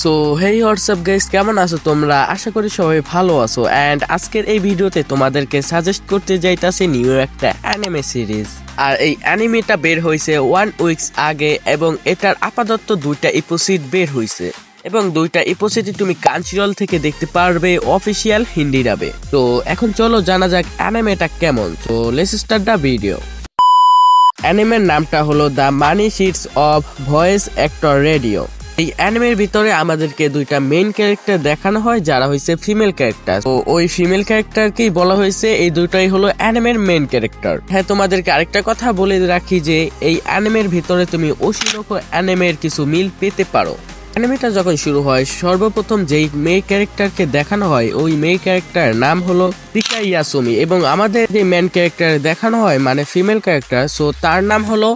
So hey WhatsApp guys, কেমন আছো তোমরা? আশা করি সবাই ভালো আছো। এন্ড আজকের এই ভিডিওতে তোমাদেরকে সাজেস্ট করতে যাইতাছি নিউ একটা অ্যানিমে সিরিজ। আর এই অ্যানিমেটা বের হয়েছে 1 উইকস আগে এবং এটার আপাতত 2টা এপিসোড বের হয়েছে এবং 2টা এপিসোডই তুমি ক্রাঞ্চিরোল থেকে দেখতে পারবে অফিসিয়াল হিন্দি ডাবে। তো এখন চলো জানা যাক অ্যানিমেটা কেমন। তো লেটস স্টার্ট দ্য ভিডিও। অ্যানিমের নামটা হলো the money sheets of voice actor radio. এই অ্যানিমের ভিতরে আমাদেরকে 2টা মেইন ক্যারেক্টার দেখানো হয় যারা হয়েছে ফিমেল ক্যারেক্টার। তো ওই ফিমেল ক্যারেক্টারকেই বলা হয়েছে এই 2টাই হলো অ্যানিমের মেইন ক্যারেক্টার। হ্যাঁ, তোমাদেরকে আরেকটা কথা বলে রাখি যে এই অ্যানিমের ভিতরে তুমি অসীলক অ্যানিমের কিছু মিল পেতে পারো। অ্যানিমেটা যখন শুরু হয় সর্বপ্রথম যেই মেয়ে ক্যারেক্টারকে দেখানো হয় ওই মেয়ে ক্যারেক্টার নাম হলো রিকা ইয়াসুমি এবং আমাদের যে মেন ক্যারেক্টার দেখানো হয় মানে ফিমেল ক্যারেক্টার, সো তার নাম হলো,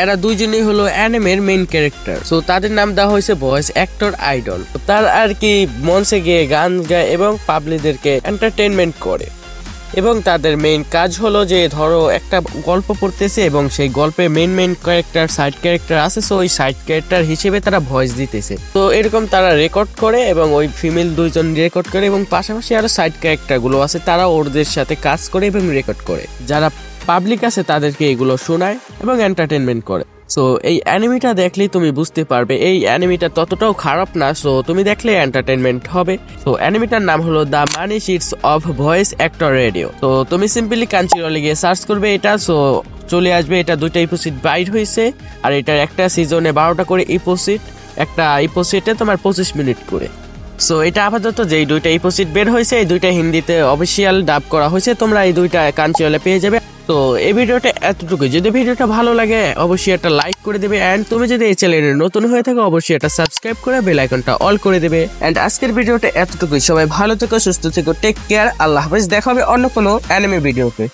এরা দুইজনই হলো অ্যানিমের মেইন ক্যারেক্টার। সো তাদের নাম দেওয়া হয়েছে ভয়েস অ্যাক্টর আইডল। তার আর কি মঞ্চে গিয়ে গান গায় এবং পাবলিকদেরকে এন্টারটেইনমেন্ট করে এবং তাদের মেইন কাজ হলো যে ধরো একটা গল্প পড়তেছে এবং সেই গল্পে মেইন ক্যারেক্টার সাইড ক্যারেক্টার আছে, সো ওই সাইড ক্যারেক্টার হিসেবে তারা ভয়েস দিতেছে। তো এরকম তারা রেকর্ড করে এবং ওই ফিমেল দুইজন রেকর্ড করে এবং পাশাপাশি আরো সাইড ক্যারেক্টার গুলো আছে তারা ওদের সাথে কাজ করে এবং রেকর্ড করে। যারা পাবলিক আছে তাদেরকে এগুলো শোনায় এবং এন্টারটেনমেন্ট করে। সো এই অ্যানিমেটা দেখলেই তুমি বুঝতে পারবে এই অ্যানিমেটা ততটাও খারাপ না, সো তুমি দেখলে এন্টারটেনমেন্ট হবে। সো অ্যানিমেটার নাম হলো the money sheets of voice actor radio. তো তুমি সিম্পলি ক্রাঞ্চিরোলে গিয়ে সার্চ করবে এটা, সো চলে আসবে। এটা 2টা এপিসোড বাইর হয়েছে আর এটার একটা সিজনে 12টা করে এপিসোড, একটা এপিসোডে তোমার 25 মিনিট করে। সো এটা আপাতত যেই 2টা এপিসোড বের হয়েছে এই 2টা হিন্দিতে অফিসিয়াল ডাব করা হয়েছে, তোমরা এই 2টা ক্রাঞ্চিরোলে পেয়ে যাবে। তো এই ভিডিওটা এতটুকুই। যদি ভিডিওটা ভালো লাগে অবশ্যই একটা লাইক করে দেবে এন্ড তুমি যদি এই চ্যানেলে নতুন হয়ে থাকো অবশ্যই একটা সাবস্ক্রাইব করে বেল আইকনটা অল করে দেবে। এন্ড আজকের ভিডিওটা এতটুকুই। সবাই ভালো থেকো, সুস্থ থেকো, টেক কেয়ার, আল্লাহ হাফেজ। দেখা হবে অন্য কোনো অ্যানিমে ভিডিওতে।